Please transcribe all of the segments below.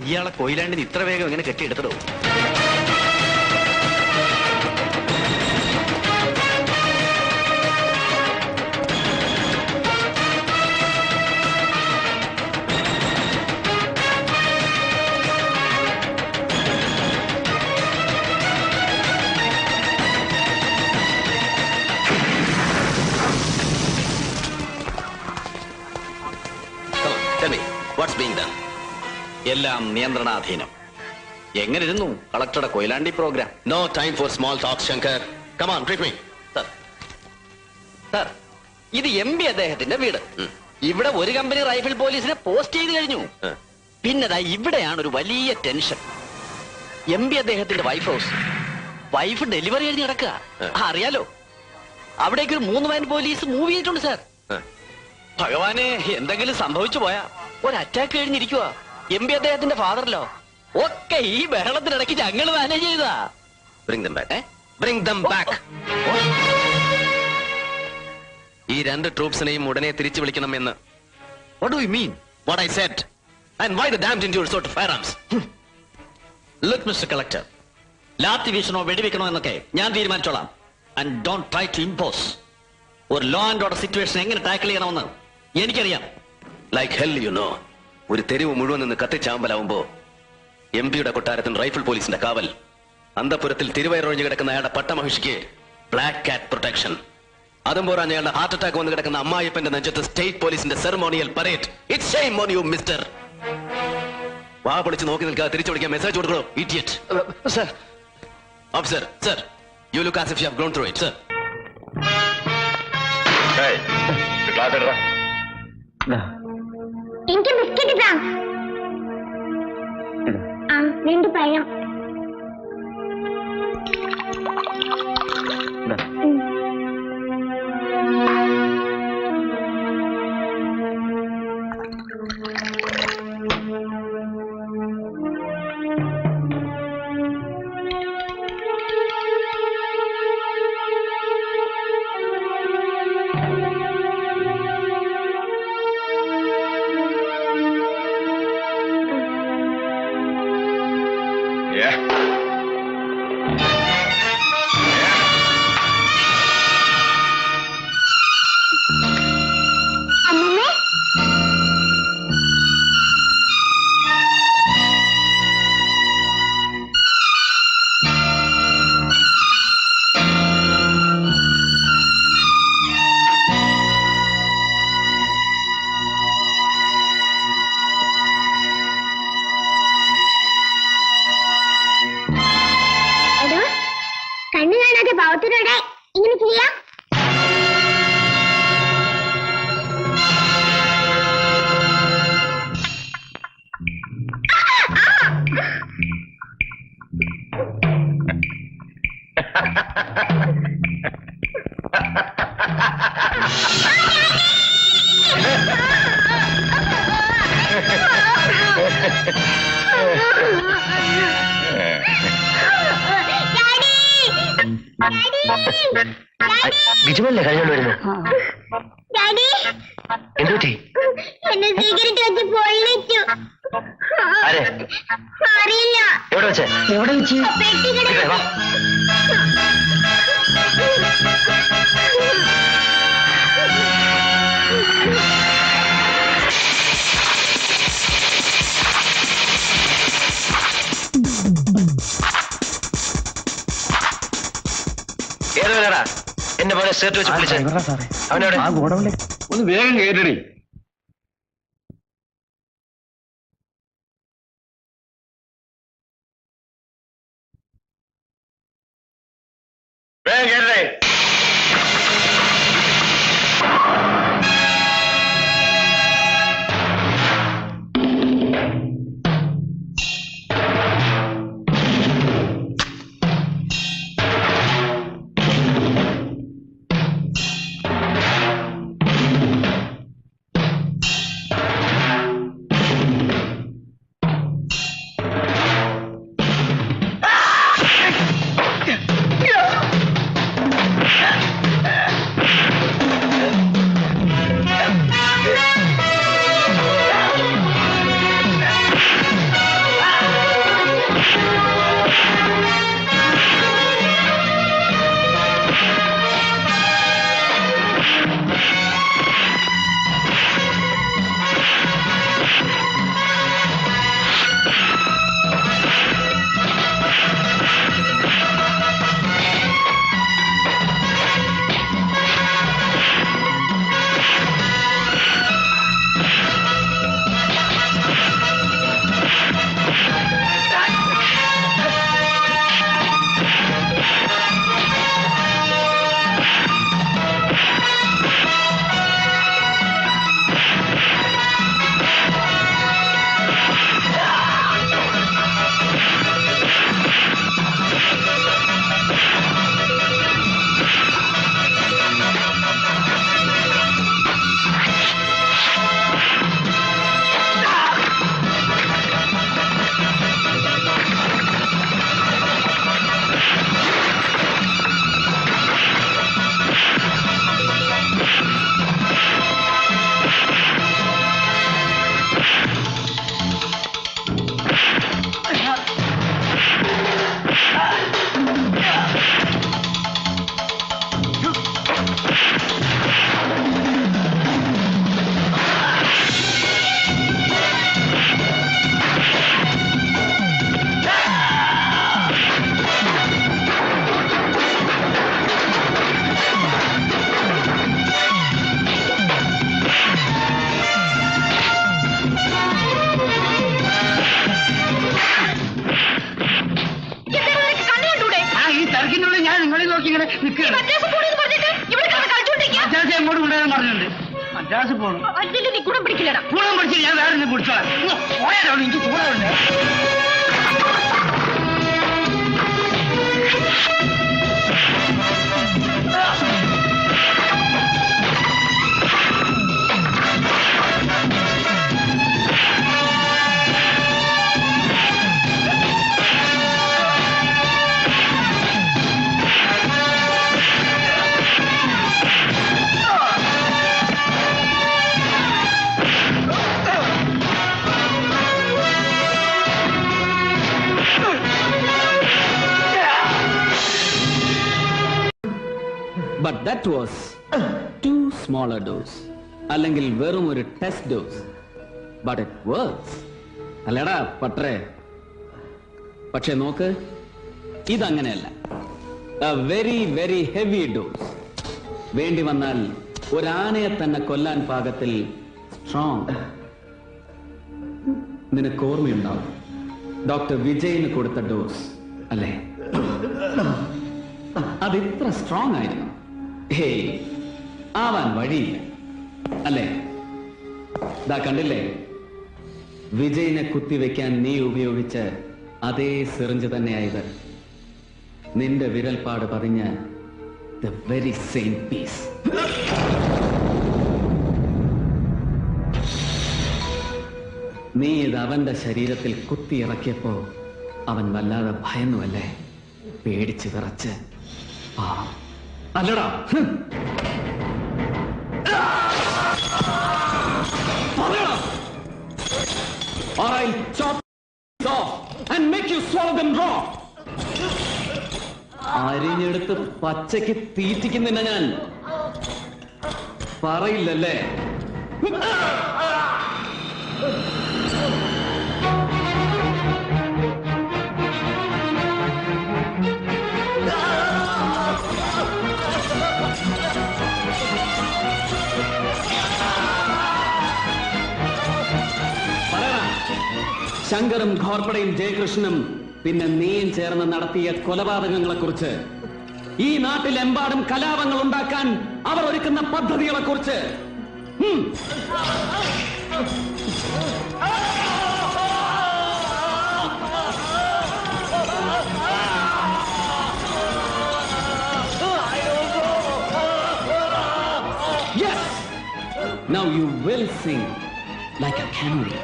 ഇയാളെ കൊയിലാണ്ടിന് ഇത്ര വേഗം എങ്ങനെ കെട്ടിയെടുത്തതോ? എല്ലാം നിയന്ത്രണാധീനം. എങ്ങനെയിരുന്നു കളക്ടറുടെ Koyilandy program? No time for small talks Shankar. Come on, brief me. Sir, ഇത് MP അദ്ദേഹത്തിന്റെ വീട്. ഇവിടെ ഒരു കമ്പനി റൈഫിൾ പോലീസിനെ പോസ്റ്റ് ചെയ്ത് കഴിഞ്ഞു. പിന്നെതാ ഇവിടെയാണ് ഒരു വലിയ ടെൻഷൻ. MP അദ്ദേഹത്തിന്റെ വൈഫ് ഹൗസ്. വൈഫ് ഡെലിവറി കഴിഞ്ഞ് കിടക്കുക. അറിയാലോ, അവിടേക്ക് ഒരു 3 വാൻ പോലീസ് മൂവ് ചെയ്തിട്ടുണ്ട് സാർ. ഭഗവാനെ, എന്തെങ്കിലും സംഭവിച്ചു പോയാ ഒരു അറ്റാക്ക് കഴിഞ്ഞിരിക്കുക. MP അദ്ദേഹത്തിന്റെ ഫാദറിലോ ഒക്കെ ഈ ബഹളത്തിനിടയ്ക്ക് ഞങ്ങൾ മാനേജ് ചെയ്താ. ഈ 2 ട്രൂപ്സിനെയും ഉടനെ തിരിച്ചു വിളിക്കണമെന്ന്. What do you mean? What I said. And why the damned into resort to firearms? Look, Mr. Collector, lathi വീശണോ വെടിവെക്കണോ എന്നൊക്കെ ഞാൻ തീരുമാനിച്ചോളാം. And don't try to impose. ഒരു ലോ ആൻഡ് ഓർഡർ സിറ്റുവേഷൻ എങ്ങനെ ടാക്കിൾ ചെയ്യണമെന്ന് എനിക്കറിയാം. Like hell you know. ഒരു തെരുവ് മുഴുവൻ നിന്ന് കത്തിച്ചാമ്പലാവുമ്പോ MP-യുടെ കൊട്ടാരത്തിന് റൈഫിൾ പോലീസിന്റെ കാവൽ, അന്തപുരത്തിൽ തിരുവയറൊഴിഞ്ഞു കിടക്കുന്ന അയാളുടെ പട്ടമഹിഷിക്ക് ബ്ലാക്ക് കാറ്റ് പ്രൊട്ടക്ഷൻ, അതും പോരാൻ അയാളുടെ ഹാർട്ട് അറ്റാക്ക് വന്ന് കിടക്കുന്ന അമ്മായിപ്പന്റെ നെഞ്ചത്ത് സ്റ്റേറ്റ് പോലീസിന്റെ ceremonial parade. It's shame on you mister. വാ പൊളിച്ച് നോക്കി നിൽക്കാതെ തിരിച്ചു വിളിക്കാൻ മെസ്സേജ് കൊടുക്കണോ, idiot. Sir, officer, sir, you look as if you have grown through it, sir. എനിക്ക് ബിസ്ക്കറ്റ് ഇതാ. 2 പഴം. കണ്ണു കാണാതെ പാവത്തിനോടെ ഇങ്ങനെ ചെയ്യാം. ബിജുമല്ലേ കഴിഞ്ഞോണ്ട് വരുന്നു? എന്തുപറ്റി? എന്നെ സിഗരറ്റ് വെച്ച് പൊള്ളിച്ചു. അറിയില്ല. എവിടെ വെച്ച്? എവിടെ വെച്ച്? ഏതാ എന്നെ പോലെ ഷർട്ട് വെച്ച് വിളിച്ചത്? അവനോട് ഒന്ന് വേഗം കേട്ടടി. വേഗം കേട്ടേ. കളി നോക്കി ഇങ്ങനെ നിൽക്കുകയാണ്. മദ്രാസ് എങ്ങോട്ട് കൊണ്ടുവരാൻ പറഞ്ഞിട്ടുണ്ട്. മദ്രാസ് പോകണം. കൂടെ പിടിച്ചില്ല, ഞാൻ വേറെ കുടിച്ചോളാം. പോയാലോ എനിക്ക് കൂടെ ഉണ്ട്. But that was too small a dose. അല്ലെങ്കിൽ വെറും ഒരു test dose. But it works. അല്ലടാ പട്ടേ. പക്ഷെ നോക്ക്, ഇതങ്ങനെയല്ല. A very very heavy dose. വേണ്ടി വന്നാൽ ഒരാനയെ തന്നെ കൊല്ലാൻ പാകത്തിൽ സ്ട്രോങ്. നിനക്ക് ഓർമ്മയുണ്ടാവും ഡോക്ടർ വിജയിന് കൊടുത്ത ഡോസ് അല്ലേ? അതിത്ര സ്ട്രോങ് ആയിരുന്നു. ഹേയ്, ആവാൻ വഴിയില്ല അല്ലേ? ദാ കണ്ടില്ലേ, വിജയിനെ കുത്തിവെക്കാൻ നീ ഉപയോഗിച്ച് അതേ സിറിഞ്ച് തന്നെയായത്. നിന്റെ വിരൽപ്പാട് പതിഞ്ഞ the very same piece. നീ ഇത് അവന്റെ ശരീരത്തിൽ കുത്തിയിറക്കിയപ്പോ അവൻ വല്ലാതെ ഭയന്നുവല്ലേ? പേടിച്ച് വിറച്ച്. അല്ലടാ, or I'll chop off and make you swallow them raw. അരിഞ്ഞെടുത്ത് പച്ചയ്ക്ക് തീറ്റിക്കുന്നില്ല ഞാൻ. പറയില്ലല്ലേ? ശങ്കറും ഘോർപ്പടയും ജയകൃഷ്ണനും പിന്നെ നീയും ചേർന്ന് നടത്തിയ കൊലപാതകങ്ങളെ കുറിച്ച്, ഈ നാട്ടിലെമ്പാടും കലാപങ്ങൾ ഉണ്ടാക്കാൻ അവർ ഒരുക്കുന്ന പദ്ധതികളെ കുറിച്ച്. Yes, now you will sing like a canary.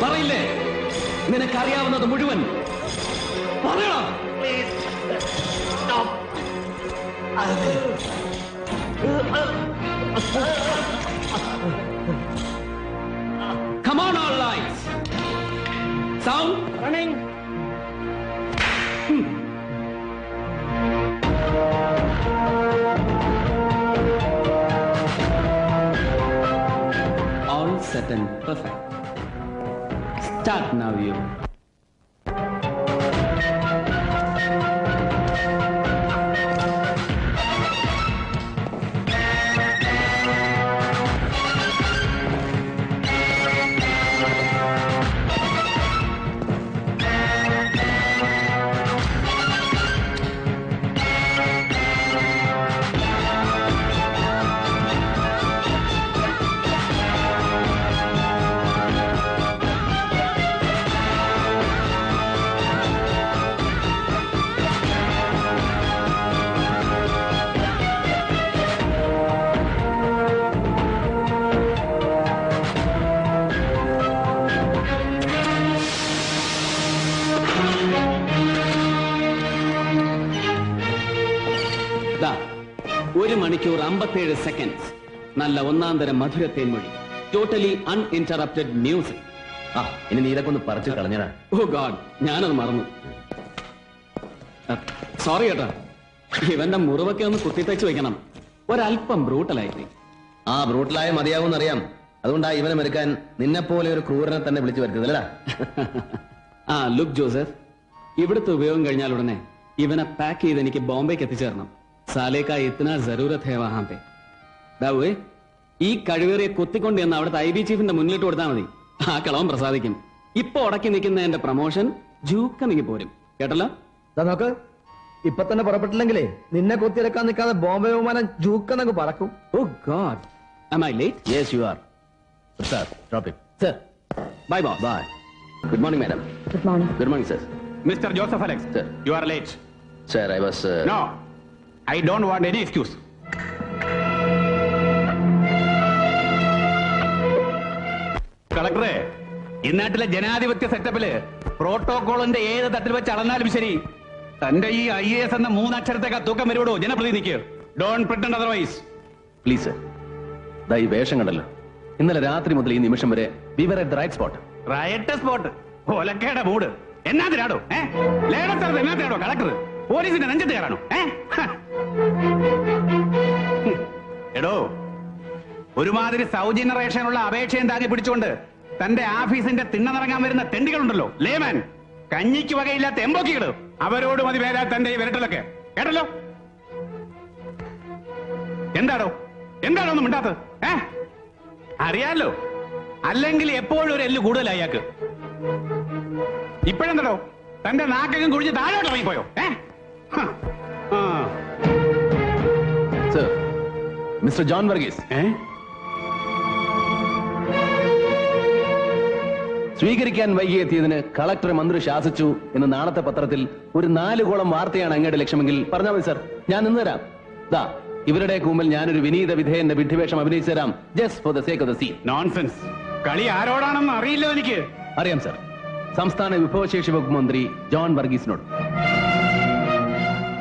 പറയില്ലേ, നിനക്കറിയാവുന്നത് മുഴുവൻ പറയണം. Come on, all lights. Sound running. All set and perfect. Start now, you. ഒരു മണിക്കൂർ 57 സെക്കൻഡ്സ്. നല്ല ഒന്നാന്തരം മധുരത്തേൻ മൊഴി. Totally uninterrupted music. ഇനി നീ ഇതൊക്കെ ഒന്ന് പറിച്ചു കളഞ്ഞടാ. ഓ ഗോഡ്, ഞാനത് മറന്നു. സോറി ഏട്ടാ, ഇവന്റെ മുറിവൊക്കെ ഒന്ന് കുത്തിത്തച്ച് വെക്കണം. ഒരല്പം ബ്രൂട്ടലായി. ആ ബ്രൂട്ടലായ മതിയാവുമെന്നറിയാം. അതുകൊണ്ടാ ഇവനെ മെരുക്കാൻ നിന്നെപ്പോലെ ഒരു ക്രൂരനെ തന്നെ വിളിച്ചു വരുത്തതല്ലടാ. ആ ലുക്ക് ജോസഫ്, ഇവിടുത്തെ ഉപയോഗം കഴിഞ്ഞാൽ ഉടനെ ഇവനെ പാക്ക് ചെയ്ത് എനിക്ക് ബോംബെക്ക് എത്തിച്ചേരണം. साले का इतना जरूरत है वहां पे. दावे ഈ കഴിവേറിയെ കൊത്തിക്കൊണ്ട് എന്ന് അവിടുത്തെ IB ചീഫിന്റെ മുന്നിലിട്ട് കൊടുത്താൽ മതി. ആ കളവൻ പ്രസാദിക്കും. ഇപ്പൊ ഉടക്കി നിൽക്കുന്ന എന്റെ പ്രൊമോഷൻ ജൂക്ക നീങ്ങി പോരും. കേട്ടല്ലോ? നോക്ക്, ഇപ്പൊ തന്നെ പുറപ്പെട്ടില്ലെങ്കിലേ നിന്നെ കൊത്തിയെടുക്കാൻ നിൽക്കാതെ ബോംബെ വിമാനം ജൂക്കെന്നൊക്കെ പറക്കും. ഓ God, am I late? Yes, you are. Sir, drop it. Sir, bye boss. Bye. Good morning, madam. Good morning. Good morning, sir. Mr. Joseph Alex, Sir. you are late. Sir, I was... No, I don't want any excuse. കളക്ടറെ, ഇന്നാട്ടിലെ ജനാധിപത്യ സെറ്റപ്പില് പ്രോട്ടോകോളിന്റെ ഏത് തട്ടിൽ വെച്ച് അളന്നാലും ശരി, തന്റെ ഈ IAS എന്ന 3 അക്ഷരത്തേക്ക് തൂക്കം വരുവോടോ ജനപ്രതിനിധിക്ക്. Don't pretend otherwise. Please, sir. ദാ ഈ വേഷം കണ്ടല്ലോ. ഇന്നലെ രാത്രി മുതൽ ഈ നിമിഷം വരെ we were at the right spot. Right spot, ഒലക്കേടെ മൂട്. എന്നാത്തിനാടോ ലേഡത്തറത് എന്നാത്തിനാടോ കളക്ടർ പോലീസിന്റെ നെഞ്ചത്ത് കയറാനോ? എടോ, ഒരുമാതിരി സൗജന്യ റേഷനുള്ള അപേക്ഷയും താങ്ങി പിടിച്ചുകൊണ്ട് തന്റെ ഓഫീസിന്റെ തിണ്ണനിറങ്ങാൻ വരുന്ന തെണ്ടികളുണ്ടല്ലോ, ലേമാൻ, കഞ്ഞിക്ക് വകയില്ലാത്ത എമ്പോക്കികള്, അവരോട് മതി വേല തന്റെ ഈ വിരട്ടലൊക്കെ. കേട്ടല്ലോ? എന്താടോ ഒന്നും മിണ്ടാത്തത്? അറിയാലോ, അല്ലെങ്കിൽ എപ്പോഴും ഒരു എല്ല് കൂടുതലായി അയാൾക്ക്. ഇപ്പോഴെന്തോ തന്റെ നാക്കകം കുഴിഞ്ഞ് താഴോട്ട് ഇറങ്ങിപ്പോയോ? Sir, Mr. John Varghese. സ്വീകരിക്കാൻ വൈകിയെത്തിയതിന് കളക്ടറെ മന്ത്രി ശാസിച്ചു എന്ന് നാളത്തെ പത്രത്തിൽ ഒരു 4 കോളം വാർത്തയാണ് അങ്ങയുടെ ലക്ഷ്യമെങ്കിൽ പറഞ്ഞാൽ മതി സർ, ഞാൻ നിന്ന് തരാം. ദാ ഇവരുടെ മുമ്പിൽ ഞാനൊരു വിനീത വിധേയന്റെ വിഡ്ഢിവേഷം അഭിനയിച്ചു തരാം. Just for the sake of the scene. Nonsense. കളി ആരോടാണെന്ന് അറിയില്ല എനിക്ക്. അറിയാം സർ, സംസ്ഥാന വിഭവശേഷി വകുപ്പ് മന്ത്രി ജോൺ വർഗീസിനോട്.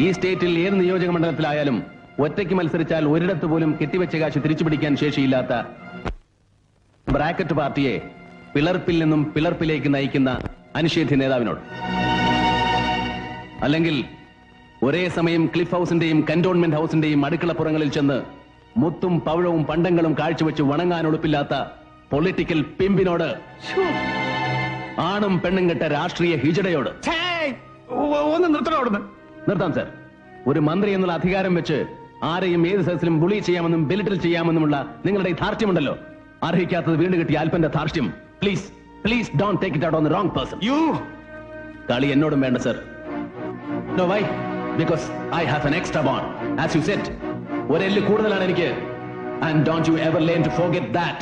ഈ സ്റ്റേറ്റിൽ ഏത് നിയോജക മണ്ഡലത്തിലായാലും ഒറ്റയ്ക്ക് മത്സരിച്ചാൽ ഒരിടത്ത് പോലും കെട്ടിവെച്ച കാശ് തിരിച്ചുപിടിക്കാൻ ശേഷിയില്ലാത്ത ബ്രാക്കറ്റ് പാർട്ടിയെ പിളർപ്പിൽ നിന്നും പിളർപ്പിലേക്ക് നയിക്കുന്ന അനിഷേധ്യ നേതാവിനോട്. അല്ലെങ്കിൽ ഒരേ സമയം ക്ലിഫ് ഹൗസിന്റെയും കന്റോൺമെന്റ് ഹൗസിന്റെയും അടുക്കളപ്പുറങ്ങളിൽ ചെന്ന് മുത്തും പവിഴവും പണ്ടങ്ങളും കാഴ്ചവെച്ച് വണങ്ങാൻ ഒളിപ്പില്ലാത്ത പൊളിറ്റിക്കൽ പിമ്പിനോട്, ആണും പെണ്ണും കെട്ട രാഷ്ട്രീയ ഹിജടയോട്. ഒന്ന് നിർത്തണം. നിർത്താം സർ. ഒരു മന്ത്രി എന്നുള്ള അധികാരം വെച്ച് ആരെയും ഏത് സദസ്സിലും ബുളി ചെയ്യാമെന്നും ബെലിറ്റിൽ ചെയ്യാമെന്നുമുള്ള നിങ്ങളുടെ ഈ ധാർഷ്ട്യമുണ്ടല്ലോ, അർഹിക്കാത്തത് വീണ്ടും കിട്ടിയ അല്പന്റെ ധാർഷ്ട്യം. Please please don't take it out on the wrong person. കളി എന്നോടും വേണ്ട sir. No, why? Because I have an extra bond. As you said, ഒരെല്ല് കൂടുതലാണ് എനിക്ക്. And don't you ever learn to forget that.